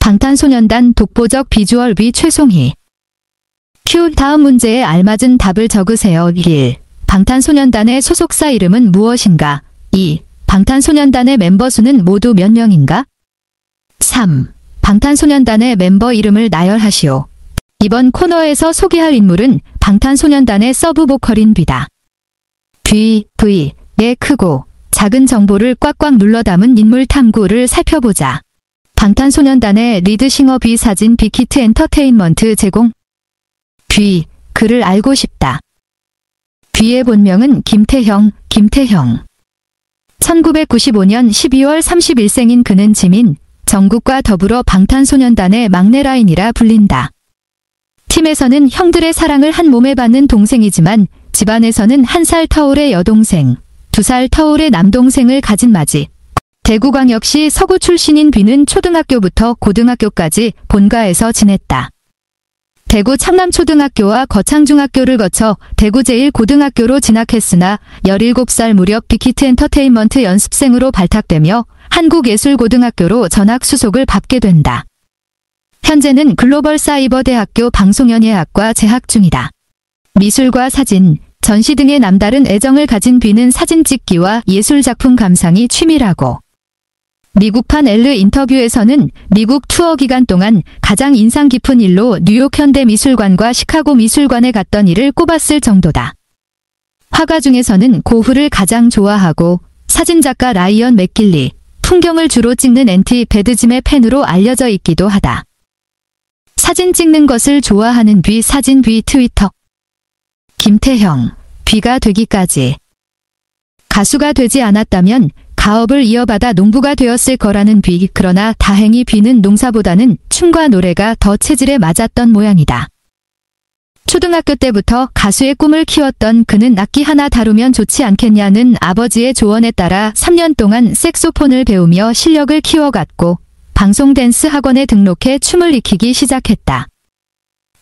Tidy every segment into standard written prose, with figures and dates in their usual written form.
방탄소년단 독보적 비주얼 위 최송희. 큐. 다음 문제에 알맞은 답을 적으세요. 1. 방탄소년단의 소속사 이름은 무엇인가? 2. 방탄소년단의 멤버 수는 모두 몇 명인가? 3. 방탄소년단의 멤버 이름을 나열하시오. 이번 코너에서 소개할 인물은 방탄소년단의 서브 보컬인 B다. V의 크고 작은 정보를 꽉꽉 눌러 담은 인물 탐구를 살펴보자. 방탄소년단의 리드싱어 B 사진 빅히트 엔터테인먼트 제공. B. 그를 알고 싶다. B의 본명은 김태형. 1995년 12월 30일생인 그는 지민, 정국과 더불어 방탄소년단의 막내 라인이라 불린다. 팀에서는 형들의 사랑을 한 몸에 받는 동생이지만 집안에서는 1살 터울의 여동생, 2살 터울의 남동생을 가진 맞이. 대구광역시 서구 출신인 B는 초등학교부터 고등학교까지 본가에서 지냈다. 대구 창남초등학교와 거창중학교를 거쳐 대구 제1고등학교로 진학했으나 17살 무렵 빅히트 엔터테인먼트 연습생으로 발탁되며 한국예술고등학교로 전학 수속을 받게 된다. 현재는 글로벌사이버대학교 방송연예학과 재학 중이다. 미술과 사진, 전시 등의 남다른 애정을 가진 B는 사진 찍기와 예술작품 감상이 취미라고. 미국판 Elle 인터뷰에서는 미국 투어 기간 동안 가장 인상 깊은 일로 뉴욕 현대미술관과 시카고 미술관에 갔던 일을 꼽았을 정도다. 화가 중에서는 고흐를 가장 좋아하고 사진작가 라이언 맥길리, 풍경을 주로 찍는 앤티 배드짐의 팬으로 알려져 있기도 하다. 사진 찍는 것을 좋아하는 B 사진 B 트위터. 김태형, B가 되기까지. 가수가 되지 않았다면 가업을 이어받아 농부가 되었을 거라는 B. 그러나 다행히 B는 농사보다는 춤과 노래가 더 체질에 맞았던 모양이다. 초등학교 때부터 가수의 꿈을 키웠던 그는 악기 하나 다루면 좋지 않겠냐는 아버지의 조언에 따라 3년 동안 색소폰을 배우며 실력을 키워갔고 방송 댄스 학원에 등록해 춤을 익히기 시작했다.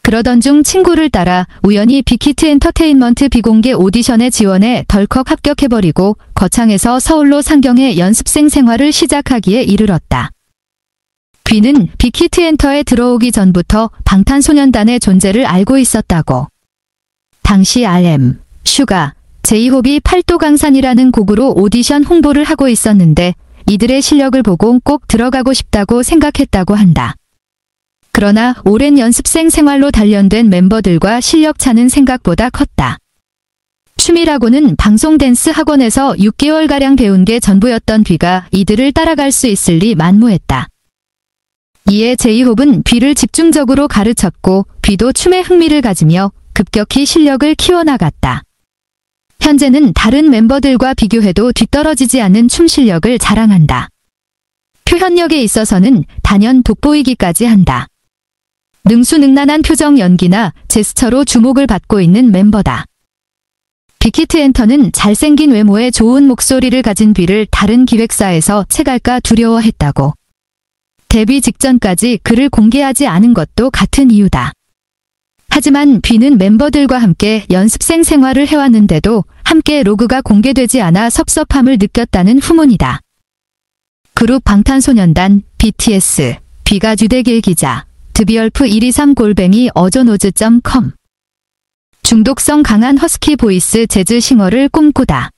그러던 중 친구를 따라 우연히 빅히트 엔터테인먼트 비공개 오디션에 지원해 덜컥 합격해버리고 거창에서 서울로 상경해 연습생 생활을 시작하기에 이르렀다. B는 빅히트 엔터에 들어오기 전부터 방탄소년단의 존재를 알고 있었다고. 당시 RM, 슈가, 제이홉이 팔도강산이라는 곡으로 오디션 홍보를 하고 있었는데 이들의 실력을 보고 꼭 들어가고 싶다고 생각했다고 한다. 그러나 오랜 연습생 생활로 단련된 멤버들과 실력 차는 생각보다 컸다. 춤이라고는 방송 댄스 학원에서 6개월가량 배운 게 전부였던 B가 이들을 따라갈 수 있을 리 만무했다. 이에 제이홉은 B를 집중적으로 가르쳤고 B도 춤에 흥미를 가지며 급격히 실력을 키워나갔다. 현재는 다른 멤버들과 비교해도 뒤떨어지지 않는 춤 실력을 자랑한다. 표현력에 있어서는 단연 돋보이기까지 한다. 능수능란한 표정 연기나 제스처로 주목을 받고 있는 멤버다. 빅히트 엔터는 잘생긴 외모에 좋은 목소리를 가진 B를 다른 기획사에서 채갈까 두려워했다고. 데뷔 직전까지 그를 공개하지 않은 것도 같은 이유다. 하지만 B는 멤버들과 함께 연습생 생활을 해왔는데도 함께 로그가 공개되지 않아 섭섭함을 느꼈다는 후문이다. 그룹 방탄소년단, BTS, B가 주대길 기자, 드비얼프123@어조노즈.com. 중독성 강한 허스키 보이스 재즈 싱어를 꿈꾸다.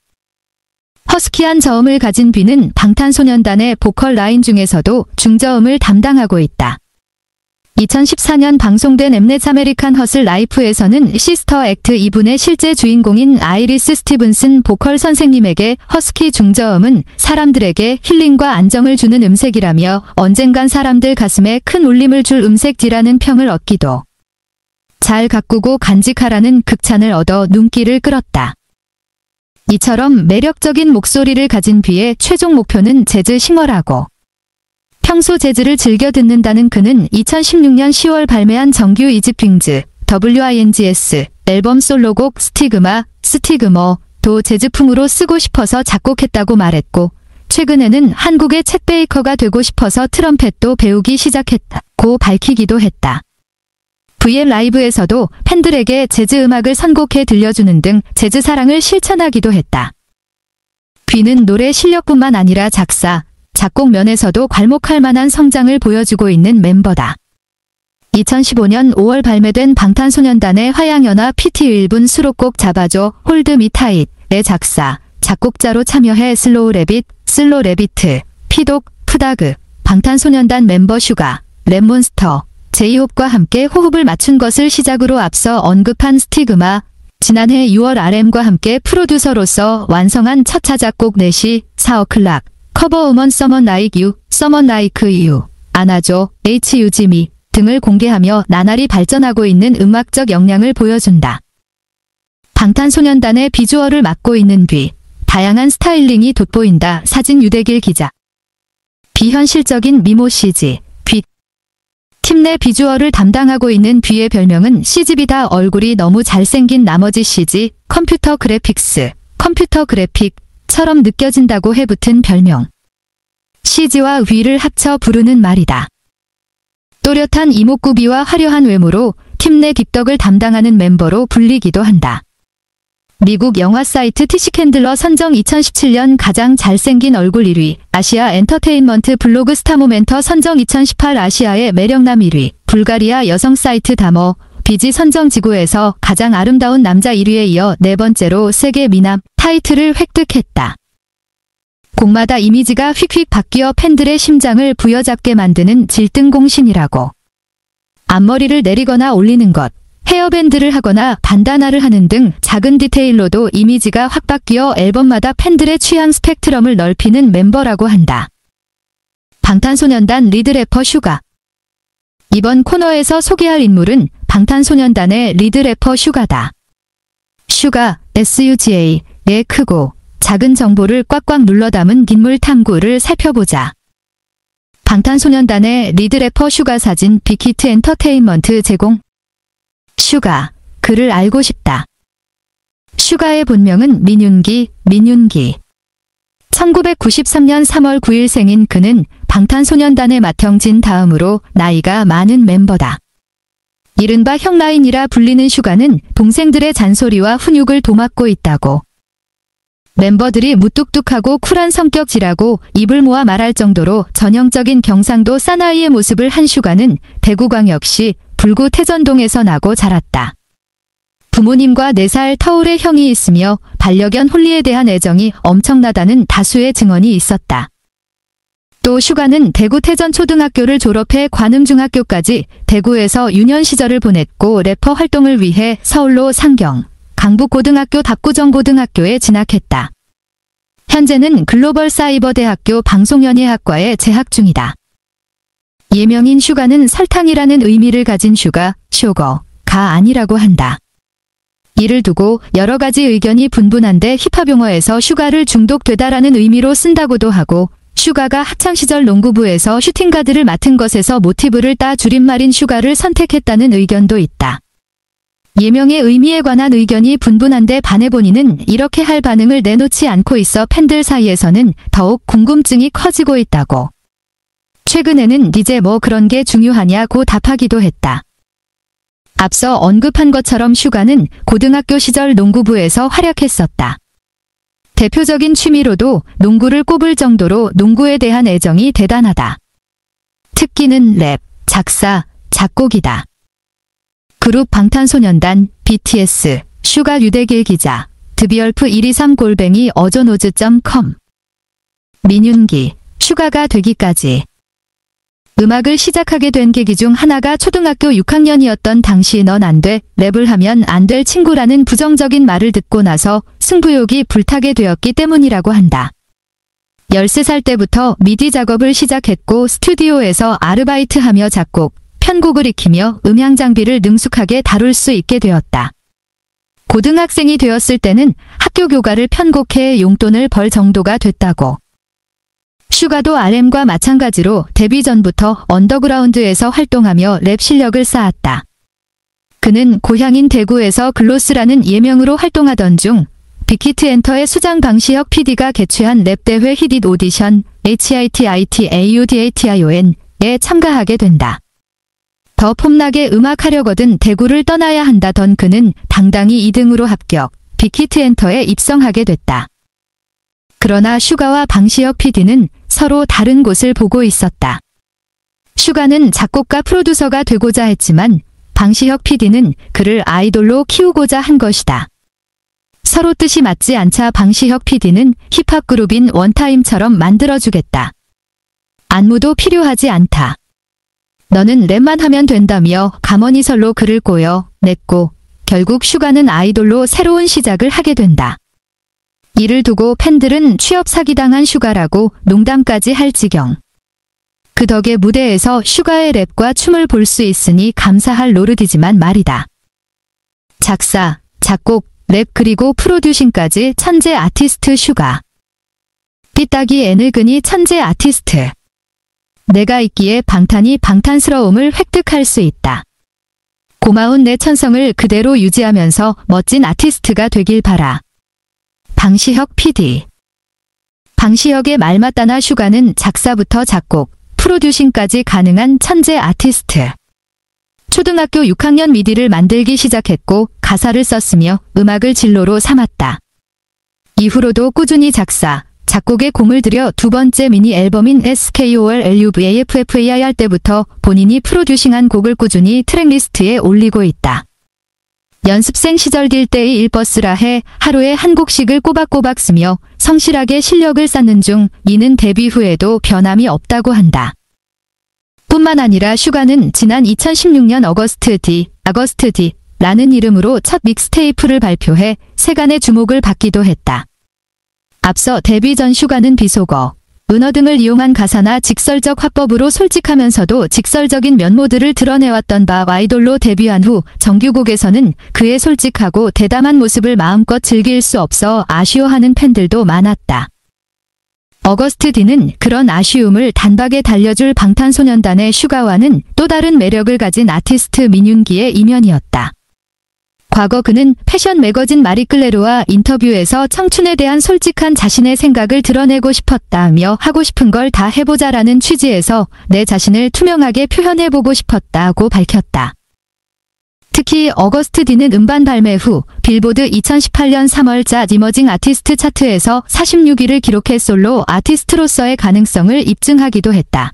허스키한 저음을 가진 B는 방탄소년단의 보컬 라인 중에서도 중저음을 담당하고 있다. 2014년 방송된 엠넷 아메리칸 허슬 라이프에서는 시스터 액트 2분의 실제 주인공인 아이리스 스티븐슨 보컬 선생님에게 허스키 중저음은 사람들에게 힐링과 안정을 주는 음색이라며 언젠간 사람들 가슴에 큰 울림을 줄 음색지라는 평을 얻기도. 잘 가꾸고 간직하라는 극찬을 얻어 눈길을 끌었다. 이처럼 매력적인 목소리를 가진 B의 최종 목표는 재즈 싱어라고. 평소 재즈를 즐겨 듣는다는 그는 2016년 10월 발매한 정규 이집핑즈, WINGS, 앨범 솔로곡 스티그머도 재즈풍으로 쓰고 싶어서 작곡했다고 말했고, 최근에는 한국의 챗 베이커가 되고 싶어서 트럼펫도 배우기 시작했다고 밝히기도 했다. V의 라이브에서도 팬들에게 재즈 음악을 선곡해 들려주는 등 재즈 사랑을 실천하기도 했다. B는 노래 실력뿐만 아니라 작사, 작곡 면에서도 괄목할 만한 성장을 보여주고 있는 멤버다. 2015년 5월 발매된 방탄소년단의 화양연화 PT 1분 수록곡 잡아줘 홀드 미 타잇의 작사, 작곡자로 참여해 슬로우 래비트, 피독, 푸다그, 방탄소년단 멤버 슈가, 랩몬스터, 제이홉과 함께 호흡을 맞춘 것을 시작으로 앞서 언급한 스티그마, 지난해 6월 RM과 함께 프로듀서로서 완성한 첫 자작곡 넷이 4o'clock, 커버 음원 Someone Like You, 안아줘, HUGME 등을 공개하며 나날이 발전하고 있는 음악적 역량을 보여준다. 방탄소년단의 비주얼을 맡고 있는 뷔, 다양한 스타일링이 돋보인다. 사진 유대길 기자. 비현실적인 미모 CG, 뷔. 팀 내 비주얼을 담당하고 있는 뷔의 별명은 CG비다. 얼굴이 너무 잘생긴 나머지 CG, 컴퓨터 그래픽처럼 느껴진다고 해붙은 별명. CG와 뷔를 합쳐 부르는 말이다. 또렷한 이목구비와 화려한 외모로 팀 내 깃덕을 담당하는 멤버로 불리기도 한다. 미국 영화 사이트 티시캔들러 선정 2017년 가장 잘생긴 얼굴 1위, 아시아 엔터테인먼트 블로그 스타모멘터 선정 2018 아시아의 매력남 1위, 불가리아 여성 사이트 다머, 비지 선정 지구에서 가장 아름다운 남자 1위에 이어 네 번째로 세계 미남 타이틀을 획득했다. 곡마다 이미지가 휙휙 바뀌어 팬들의 심장을 부여잡게 만드는 질등공신이라고. 앞머리를 내리거나 올리는 것, 헤어밴드를 하거나 반다나를 하는 등 작은 디테일로도 이미지가 확 바뀌어 앨범마다 팬들의 취향 스펙트럼을 넓히는 멤버라고 한다. 방탄소년단 리드 래퍼 슈가. 이번 코너에서 소개할 인물은 방탄소년단의 리드 래퍼 슈가다. 슈가, SUGA의 크고 작은 정보를 꽉꽉 눌러 담은 인물 탐구를 살펴보자. 방탄소년단의 리드 래퍼 슈가 사진 빅히트 엔터테인먼트 제공. 슈가, 그를 알고 싶다. 슈가의 본명은 민윤기. 1993년 3월 9일 생인 그는 방탄소년단의 맏형진 다음으로 나이가 많은 멤버다. 이른바 형라인이라 불리는 슈가는 동생들의 잔소리와 훈육을 도맡고 있다고. 멤버들이 무뚝뚝하고 쿨한 성격지라고 입을 모아 말할 정도로 전형적인 경상도 사나이의 모습을 한 슈가는 대구광역시 불구 태전동에서 나고 자랐다. 부모님과 4살 터울의 형이 있으며 반려견 홀리에 대한 애정이 엄청나다는 다수의 증언이 있었다. 또 슈가는 대구 태전초등학교를 졸업해 관음중학교까지 대구에서 유년 시절을 보냈고 래퍼 활동을 위해 서울로 상경, 강북고등학교 답구정고등학교에 진학했다. 현재는 글로벌사이버대학교 방송연예학과에 재학 중이다. 예명인 슈가는 설탕이라는 의미를 가진 쇼거가 아니라고 한다. 이를 두고 여러 가지 의견이 분분한데 힙합용어에서 슈가를 중독되다라는 의미로 쓴다고도 하고 슈가가 학창시절 농구부에서 슈팅가드를 맡은 것에서 모티브를 따 줄임말인 슈가를 선택했다는 의견도 있다. 예명의 의미에 관한 의견이 분분한데 반해 본인은 이렇게 할 반응을 내놓지 않고 있어 팬들 사이에서는 더욱 궁금증이 커지고 있다고. 최근에는 이제 뭐 그런 게 중요하냐고 답하기도 했다. 앞서 언급한 것처럼 슈가는 고등학교 시절 농구부에서 활약했었다. 대표적인 취미로도 농구를 꼽을 정도로 농구에 대한 애정이 대단하다. 특기는 랩, 작사, 작곡이다. 그룹 방탄소년단, BTS, 슈가 유대길 기자, 드비얼프123골뱅이 어조노즈.com. 민윤기, 슈가가 되기까지. 음악을 시작하게 된 계기 중 하나가 초등학교 6학년이었던 당시 넌 안 돼, 랩을 하면 안 될 친구라는 부정적인 말을 듣고 나서 승부욕이 불타게 되었기 때문이라고 한다. 13살 때부터 미디 작업을 시작했고 스튜디오에서 아르바이트하며 작곡, 편곡을 익히며 음향 장비를 능숙하게 다룰 수 있게 되었다. 고등학생이 되었을 때는 학교 교과를 편곡해 용돈을 벌 정도가 됐다고. 슈가도 RM과 마찬가지로 데뷔 전부터 언더그라운드에서 활동하며 랩 실력을 쌓았다. 그는 고향인 대구에서 글로스라는 예명으로 활동하던 중 빅히트 엔터의 수장 방시혁 PD가 개최한 랩대회 히딧 오디션 HITAUDATION에 참가하게 된다. 더 폼나게 음악하려거든 대구를 떠나야 한다던 그는 당당히 2등으로 합격, 빅히트 엔터에 입성하게 됐다. 그러나 슈가와 방시혁 PD는 서로 다른 곳을 보고 있었다. 슈가는 작곡가 프로듀서가 되고자 했지만 방시혁 PD는 그를 아이돌로 키우고자 한 것이다. 서로 뜻이 맞지 않자 방시혁 PD는 힙합 그룹인 원타임처럼 만들어주겠다. 안무도 필요하지 않다. 너는 랩만 하면 된다며 가머니설로 그를 꼬여 냈고 결국 슈가는 아이돌로 새로운 시작을 하게 된다. 이를 두고 팬들은 취업 사기당한 슈가라고 농담까지 할 지경. 그 덕에 무대에서 슈가의 랩과 춤을 볼 수 있으니 감사할 노릇이지만 말이다. 작사, 작곡, 랩 그리고 프로듀싱까지 천재 아티스트 슈가. 삐딱이 애늙은이 천재 아티스트. 내가 있기에 방탄이 방탄스러움을 획득할 수 있다. 고마운 내 천성을 그대로 유지하면서 멋진 아티스트가 되길 바라. 방시혁 PD. 방시혁의 말 맞다나 슈가는 작사부터 작곡, 프로듀싱까지 가능한 천재 아티스트. 초등학교 6학년 미디를 만들기 시작했고 가사를 썼으며 음악을 진로로 삼았다. 이후로도 꾸준히 작사, 작곡에 공을 들여 두 번째 미니 앨범인 SKOLLUVAFFAIR 때부터 본인이 프로듀싱한 곡을 꾸준히 트랙리스트에 올리고 있다. 연습생 시절 딜데이 일버스라 해 하루에 한 곡씩을 꼬박꼬박 쓰며 성실하게 실력을 쌓는 중 이는 데뷔 후에도 변함이 없다고 한다. 뿐만 아니라 슈가는 지난 2016년 어거스트 D라는 이름으로 첫 믹스테이프를 발표해 세간의 주목을 받기도 했다. 앞서 데뷔 전 슈가는 비속어, 은어 등을 이용한 가사나 직설적 화법으로 솔직하면서도 직설적인 면모들을 드러내왔던 바 아이돌로 데뷔한 후 정규곡에서는 그의 솔직하고 대담한 모습을 마음껏 즐길 수 없어 아쉬워하는 팬들도 많았다. 어거스트 D는 그런 아쉬움을 단박에 달려줄 방탄소년단의 슈가와는 또 다른 매력을 가진 아티스트 민윤기의 이면이었다. 과거 그는 패션 매거진 마리클레르와 인터뷰에서 청춘에 대한 솔직한 자신의 생각을 드러내고 싶었다며 하고 싶은 걸 다 해보자라는 취지에서 내 자신을 투명하게 표현해보고 싶었다고 밝혔다. 특히 어거스트 D는 음반 발매 후 빌보드 2018년 3월 자 이머징 아티스트 차트에서 46위를 기록해 솔로 아티스트로서의 가능성을 입증하기도 했다.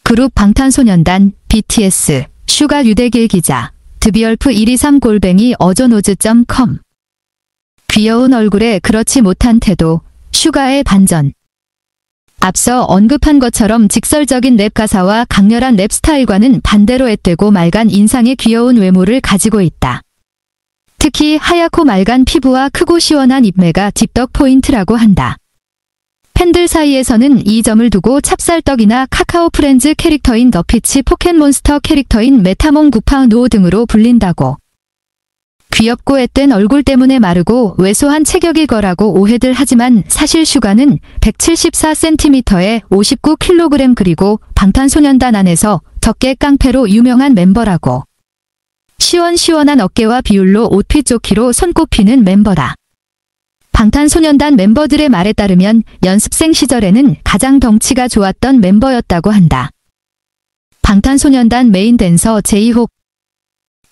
그룹 방탄소년단 BTS 슈가 유대길 기자 드비얼프 123골뱅이 어조노즈.com. 귀여운 얼굴에 그렇지 못한 태도, 슈가의 반전. 앞서 언급한 것처럼 직설적인 랩 가사와 강렬한 랩 스타일과는 반대로 앳되고 맑은 인상의 귀여운 외모를 가지고 있다. 특히 하얗고 맑은 피부와 크고 시원한 입매가 딥덕 포인트라고 한다. 팬들 사이에서는 이 점을 두고 찹쌀떡이나 카카오 프렌즈 캐릭터인 너피치 포켓몬스터 캐릭터인 메타몽 구파누오 등으로 불린다고. 귀엽고 앳된 얼굴 때문에 마르고 왜소한 체격일 거라고 오해들 하지만 사실 슈가는 174cm에 59kg 그리고 방탄소년단 안에서 적게 깡패로 유명한 멤버라고. 시원시원한 어깨와 비율로 옷핏 좋기로 손꼽히는 멤버다. 방탄소년단 멤버들의 말에 따르면 연습생 시절에는 가장 덩치가 좋았던 멤버였다고 한다. 방탄소년단 메인 댄서 제이홉.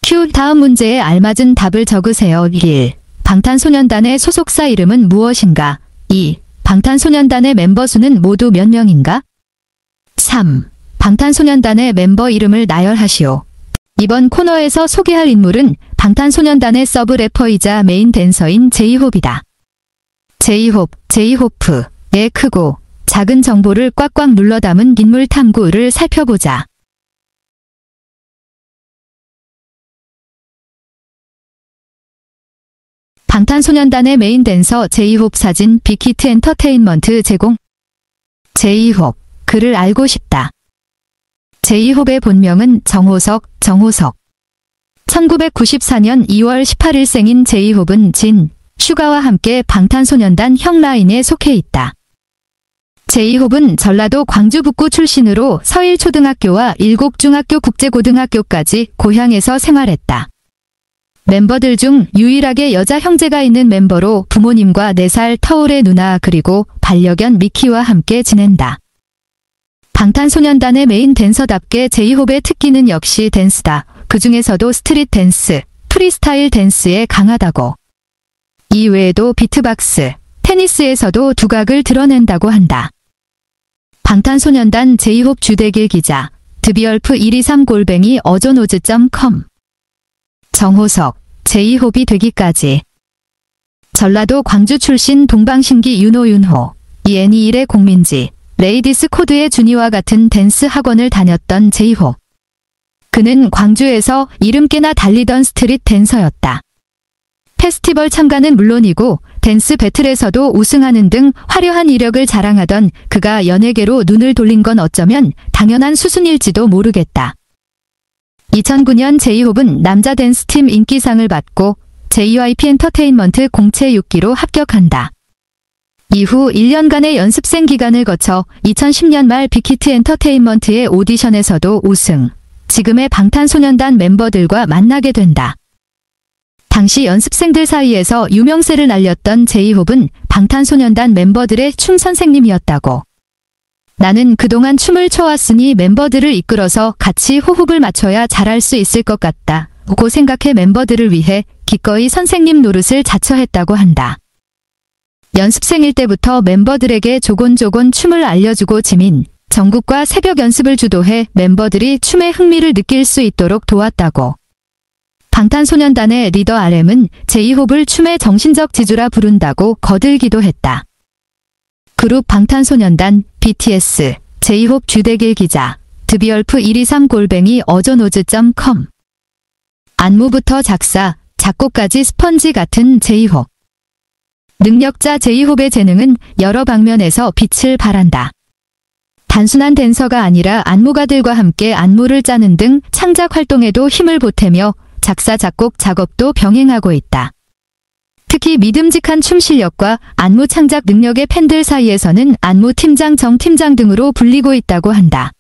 큐 다음 문제에 알맞은 답을 적으세요. 1. 방탄소년단의 소속사 이름은 무엇인가? 2. 방탄소년단의 멤버 수는 모두 몇 명인가? 3. 방탄소년단의 멤버 이름을 나열하시오. 이번 코너에서 소개할 인물은 방탄소년단의 서브 래퍼이자 메인 댄서인 제이홉이다. 제이호프의 크고 작은 정보를 꽉꽉 눌러 담은 인물 탐구를 살펴보자. 방탄소년단의 메인 댄서 제이홉 사진 빅히트 엔터테인먼트 제공. 제이홉, 그를 알고 싶다. 제이홉의 본명은 정호석. 1994년 2월 18일 생인 제이홉은 슈가와 함께 방탄소년단 형 라인에 속해 있다. 제이홉은 전라도 광주 북구 출신으로 서일초등학교와 일곡중학교 국제고등학교까지 고향에서 생활했다. 멤버들 중 유일하게 여자 형제가 있는 멤버로 부모님과 4살 터울의 누나 그리고 반려견 미키와 함께 지낸다. 방탄소년단의 메인 댄서답게 제이홉의 특기는 역시 댄스다. 그 중에서도 스트릿 댄스, 프리스타일 댄스에 강하다고. 이 외에도 비트박스, 테니스에서도 두각을 드러낸다고 한다. 방탄소년단 제이홉 주대길 기자, 드비얼프123@어조노즈.com. 정호석, 제이홉이 되기까지. 전라도 광주 출신 동방신기 윤호, 이애니일의 공민지, 레이디스 코드의 준이와 같은 댄스 학원을 다녔던 제이홉. 그는 광주에서 이름께나 달리던 스트릿 댄서였다. 페스티벌 참가는 물론이고 댄스 배틀에서도 우승하는 등 화려한 이력을 자랑하던 그가 연예계로 눈을 돌린 건 어쩌면 당연한 수순일지도 모르겠다. 2009년 제이홉은 남자 댄스팀 인기상을 받고 JYP 엔터테인먼트 공채 6기로 합격한다. 이후 1년간의 연습생 기간을 거쳐 2010년 말 빅히트 엔터테인먼트의 오디션에서도 우승, 지금의 방탄소년단 멤버들과 만나게 된다. 당시 연습생들 사이에서 유명세를 날렸던 제이홉은 방탄소년단 멤버들의 춤 선생님이었다고. 나는 그동안 춤을 춰왔으니 멤버들을 이끌어서 같이 호흡을 맞춰야 잘할 수 있을 것 같다고 생각해 멤버들을 위해 기꺼이 선생님 노릇을 자처했다고 한다. 연습생일 때부터 멤버들에게 조곤조곤 춤을 알려주고 지민, 정국과 새벽 연습을 주도해 멤버들이 춤에 흥미를 느낄 수 있도록 도왔다고. 방탄소년단의 리더 RM은 제이홉을 춤의 정신적 지주라 부른다고 거들기도 했다. 그룹 방탄소년단, BTS, 제이홉 주대길 기자, 드비얼프123@어조노즈.com. 안무부터 작사, 작곡까지 스펀지 같은 제이홉. 능력자 제이홉의 재능은 여러 방면에서 빛을 발한다. 단순한 댄서가 아니라 안무가들과 함께 안무를 짜는 등 창작 활동에도 힘을 보태며 작사, 작곡, 작업도 병행하고 있다. 특히 믿음직한 춤 실력과 안무 창작 능력의 팬들 사이에서는 안무 팀장, 정 팀장 등으로 불리고 있다고 한다.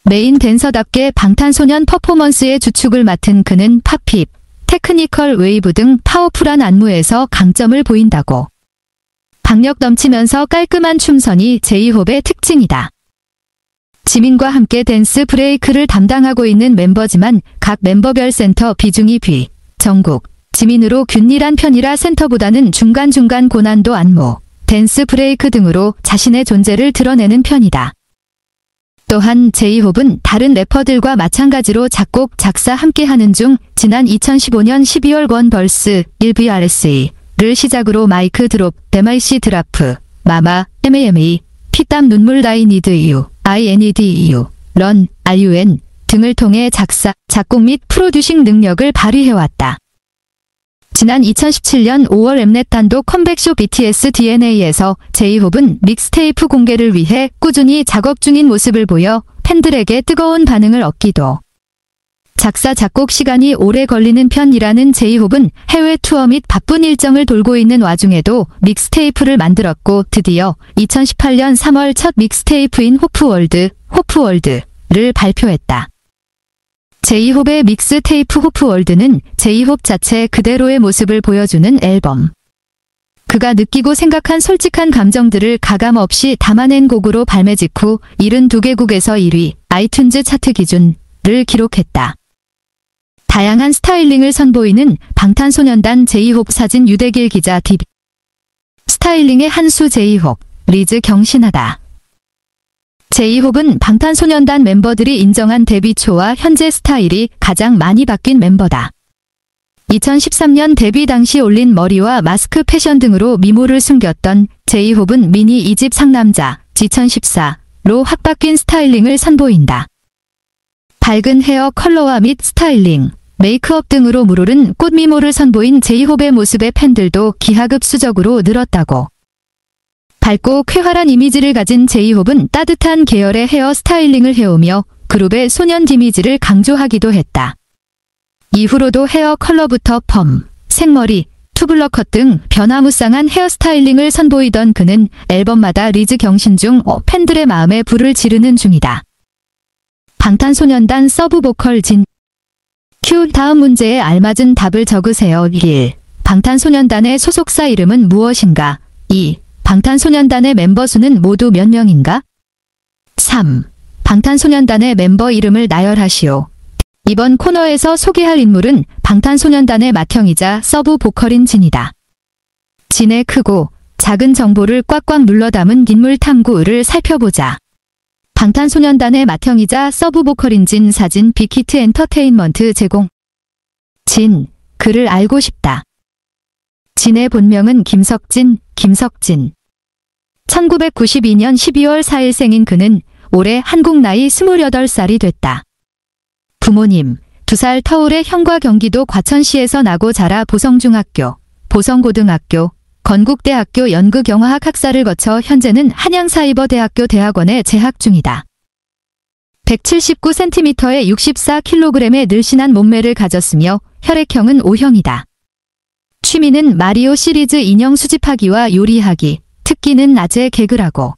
메인 댄서답게 방탄소년 퍼포먼스의 주축을 맡은 그는 팝힙, 테크니컬 웨이브 등 파워풀한 안무에서 강점을 보인다고. 박력 넘치면서 깔끔한 춤선이 제이홉의 특징이다. 지민과 함께 댄스 브레이크를 담당하고 있는 멤버지만 각 멤버별 센터 비중이 정국, 지민으로 균일한 편이라 센터보다는 중간중간 고난도 안무, 댄스 브레이크 등으로 자신의 존재를 드러내는 편이다. 또한 제이홉은 다른 래퍼들과 마찬가지로 작곡, 작사 함께하는 중 지난 2015년 12월 원벌스 1VRS를 시작으로 마이크 드롭, MIC 드라프, 마마, MAME, 피땀 눈물 I need you, I need you, 런, RUN 등을 통해 작사, 작곡 및 프로듀싱 능력을 발휘해왔다. 지난 2017년 5월 엠넷 단독 컴백쇼 BTS DNA에서 제이홉은 믹스테이프 공개를 위해 꾸준히 작업 중인 모습을 보여 팬들에게 뜨거운 반응을 얻기도. 작사, 작곡 시간이 오래 걸리는 편이라는 제이홉은 해외 투어 및 바쁜 일정을 돌고 있는 와중에도 믹스테이프를 만들었고 드디어 2018년 3월 첫 믹스테이프인 호프월드를 발표했다. 제이홉의 믹스테이프 호프월드는 제이홉 자체 그대로의 모습을 보여주는 앨범. 그가 느끼고 생각한 솔직한 감정들을 가감없이 담아낸 곡으로 발매 직후 72개국에서 1위, 아이튠즈 차트 기준을 기록했다. 다양한 스타일링을 선보이는 방탄소년단 제이홉 사진 유대길 기자 DB. 스타일링의 한수 제이홉, 리즈 경신하다. 제이홉은 방탄소년단 멤버들이 인정한 데뷔 초와 현재 스타일이 가장 많이 바뀐 멤버다. 2013년 데뷔 당시 올린 머리와 마스크 패션 등으로 미모를 숨겼던 제이홉은 미니 2집 상남자 2014로 확 바뀐 스타일링을 선보인다. 밝은 헤어 컬러와 및 스타일링, 메이크업 등으로 물오른 꽃미모를 선보인 제이홉의 모습에 팬들도 기하급수적으로 늘었다고. 밝고 쾌활한 이미지를 가진 제이홉은 따뜻한 계열의 헤어 스타일링을 해오며 그룹의 소년 이미지를 강조하기도 했다. 이후로도 헤어 컬러부터 펌, 생머리, 투블럭컷 등 변화무쌍한 헤어스타일링을 선보이던 그는 앨범마다 리즈 경신 중 팬들의 마음에 불을 지르는 중이다. 방탄소년단 서브 보컬 진 Q 다음 문제에 알맞은 답을 적으세요. 1. 방탄소년단의 소속사 이름은 무엇인가? 2. 방탄소년단의 멤버 수는 모두 몇 명인가? 3. 방탄소년단의 멤버 이름을 나열하시오. 이번 코너에서 소개할 인물은 방탄소년단의 맏형이자 서브 보컬인 진이다. 진의 크고 작은 정보를 꽉꽉 눌러 담은 인물 탐구를 살펴보자. 방탄소년단의 맏형이자 서브 보컬인 진 사진 빅히트 엔터테인먼트 제공. 진, 그를 알고 싶다. 진의 본명은 김석진. 1992년 12월 4일 생인 그는 올해 한국 나이 28살이 됐다. 부모님, 2살 터울의 형과 경기도 과천시에서 나고 자라 보성중학교, 보성고등학교, 건국대학교 연극영화학 학사를 거쳐 현재는 한양사이버대학교 대학원에 재학 중이다. 179cm에 64kg의 늘씬한 몸매를 가졌으며 혈액형은 O형이다. 취미는 마리오 시리즈 인형 수집하기와 요리하기, 특기는 낮에 개그라고.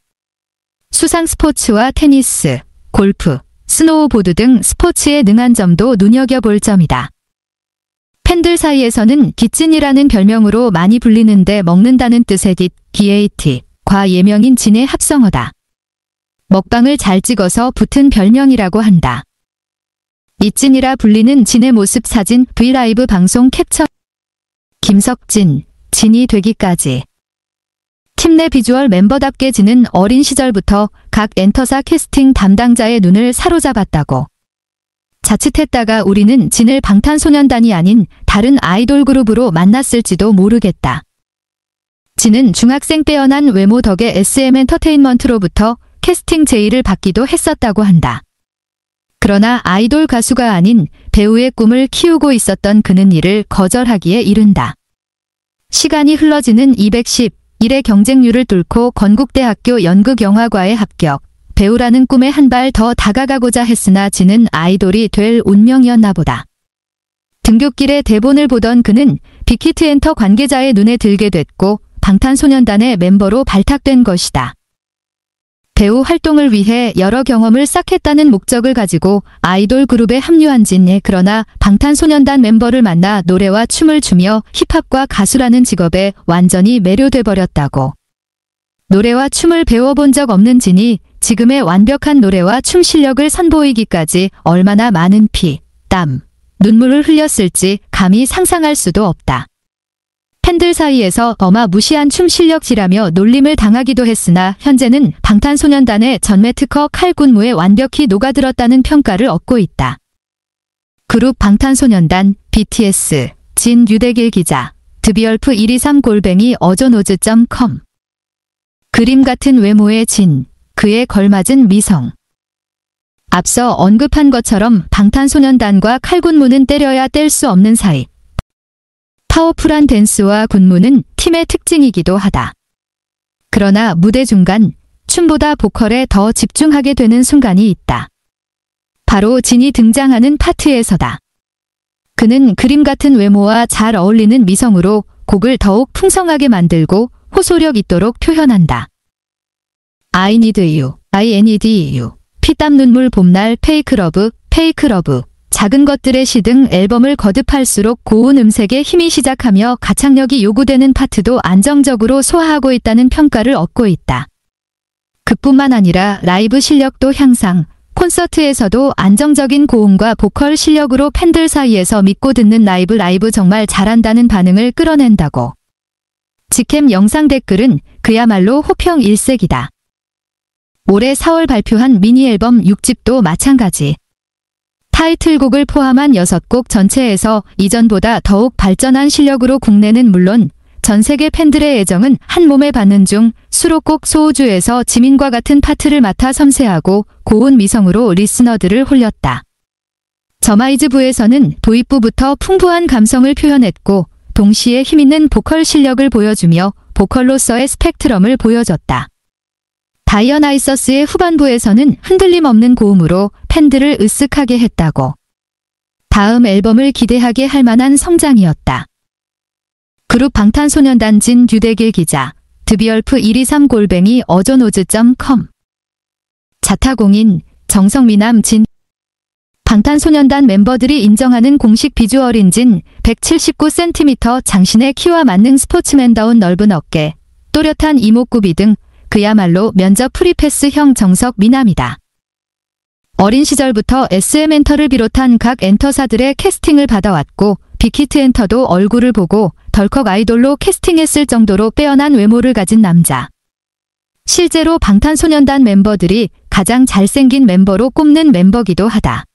수상 스포츠와 테니스, 골프, 스노우보드 등 스포츠에 능한 점도 눈여겨볼 점이다. 팬들 사이에서는 기찐이라는 별명으로 많이 불리는데 먹는다는 뜻의 GAT,과 예명인 진의 합성어다. 먹방을 잘 찍어서 붙은 별명이라고 한다. 이찐이라 불리는 진의 모습 사진 브이라이브 방송 캡처. 김석진, 진이 되기까지. 팀 내 비주얼 멤버답게 진은 어린 시절부터 각 엔터사 캐스팅 담당자의 눈을 사로잡았다고. 자칫했다가 우리는 진을 방탄소년단이 아닌 다른 아이돌 그룹으로 만났을지도 모르겠다. 진은 중학생 빼어난 외모 덕에 SM엔터테인먼트로부터 캐스팅 제의를 받기도 했었다고 한다. 그러나 아이돌 가수가 아닌 배우의 꿈을 키우고 있었던 그는 이를 거절하기에 이른다. 시간이 흘러지는 211의 경쟁률을 뚫고 건국대학교 연극영화과에 합격. 배우라는 꿈에 한 발 더 다가가고자 했으나 진은 아이돌이 될 운명이었나 보다. 등굣길에 대본을 보던 그는 빅히트 엔터 관계자의 눈에 들게 됐고 방탄소년단의 멤버로 발탁된 것이다. 배우 활동을 위해 여러 경험을 쌓겠다는 목적을 가지고 아이돌 그룹에 합류한 진에 그러나 방탄소년단 멤버를 만나 노래와 춤을 추며 힙합과 가수라는 직업에 완전히 매료돼 버렸다고. 노래와 춤을 배워본 적 없는 진이 지금의 완벽한 노래와 춤 실력을 선보이기까지 얼마나 많은 피, 땀, 눈물을 흘렸을지 감히 상상할 수도 없다. 팬들 사이에서 어마무시한 춤 실력지라며 놀림을 당하기도 했으나 현재는 방탄소년단의 전매 특허 칼군무에 완벽히 녹아들었다는 평가를 얻고 있다. 그룹 방탄소년단, BTS, 진 유대길 기자, 드비얼프123@어조노즈.com. 그림 같은 외모의 진, 그에 걸맞은 미성. 앞서 언급한 것처럼 방탄소년단과 칼군무는 때려야 뗄 수 없는 사이. 파워풀한 댄스와 군무는 팀의 특징이기도 하다. 그러나 무대 중간, 춤보다 보컬에 더 집중하게 되는 순간이 있다. 바로 진이 등장하는 파트에서다. 그는 그림 같은 외모와 잘 어울리는 미성으로 곡을 더욱 풍성하게 만들고 호소력 있도록 표현한다. I need you, I need you, 피땀 눈물 봄날 페이크 러브, 작은 것들의 시 등 앨범을 거듭할수록 고운 음색에 힘이 시작하며 가창력이 요구되는 파트도 안정적으로 소화하고 있다는 평가를 얻고 있다. 그뿐만 아니라 라이브 실력도 향상, 콘서트에서도 안정적인 고음과 보컬 실력으로 팬들 사이에서 믿고 듣는 라이브 정말 잘한다는 반응을 끌어낸다고. 직캠 영상 댓글은 그야말로 호평 일색이다. 올해 4월 발표한 미니 앨범 6집도 마찬가지. 타이틀곡을 포함한 6곡 전체에서 이전보다 더욱 발전한 실력으로 국내는 물론 전 세계 팬들의 애정은 한 몸에 받는 중 수록곡 소우주에서 지민과 같은 파트를 맡아 섬세하고 고운 미성으로 리스너들을 홀렸다. 저마이즈부에서는 도입부부터 풍부한 감성을 표현했고 동시에 힘있는 보컬 실력을 보여주며 보컬로서의 스펙트럼을 보여줬다. 다이어나이서스의 후반부에서는 흔들림 없는 고음으로 팬들을 으쓱하게 했다고. 다음 앨범을 기대하게 할 만한 성장이었다. 그룹 방탄소년단 진 유대길 기자, 드비얼프123@어조노즈.com. 자타공인, 정성미남 진. 방탄소년단 멤버들이 인정하는 공식 비주얼인 진, 179cm 장신의 키와 만능 스포츠맨다운 넓은 어깨, 또렷한 이목구비 등 그야말로 면접 프리패스형 정석 미남이다. 어린 시절부터 SM엔터를 비롯한 각 엔터사들의 캐스팅을 받아왔고 빅히트 엔터도 얼굴을 보고 덜컥 아이돌로 캐스팅했을 정도로 빼어난 외모를 가진 남자. 실제로 방탄소년단 멤버들이 가장 잘생긴 멤버로 꼽는 멤버기도 하다.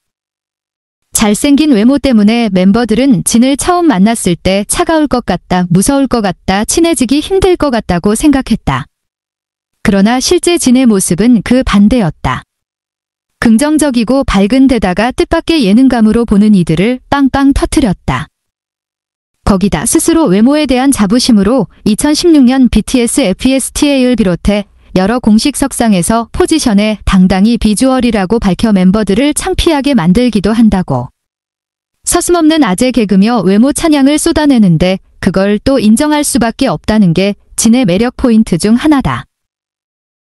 잘생긴 외모 때문에 멤버들은 진을 처음 만났을 때 차가울 것 같다, 무서울 것 같다, 친해지기 힘들 것 같다고 생각했다. 그러나 실제 진의 모습은 그 반대였다. 긍정적이고 밝은 데다가 뜻밖의 예능감으로 보는 이들을 빵빵 터뜨렸다. 거기다 스스로 외모에 대한 자부심으로 2016년 BTS FESTA를 비롯해 여러 공식 석상에서 포지션에 당당히 비주얼이라고 밝혀 멤버들을 창피하게 만들기도 한다고. 서슴없는 아재 개그며 외모 찬양을 쏟아내는데 그걸 또 인정할 수밖에 없다는 게 진의 매력 포인트 중 하나다.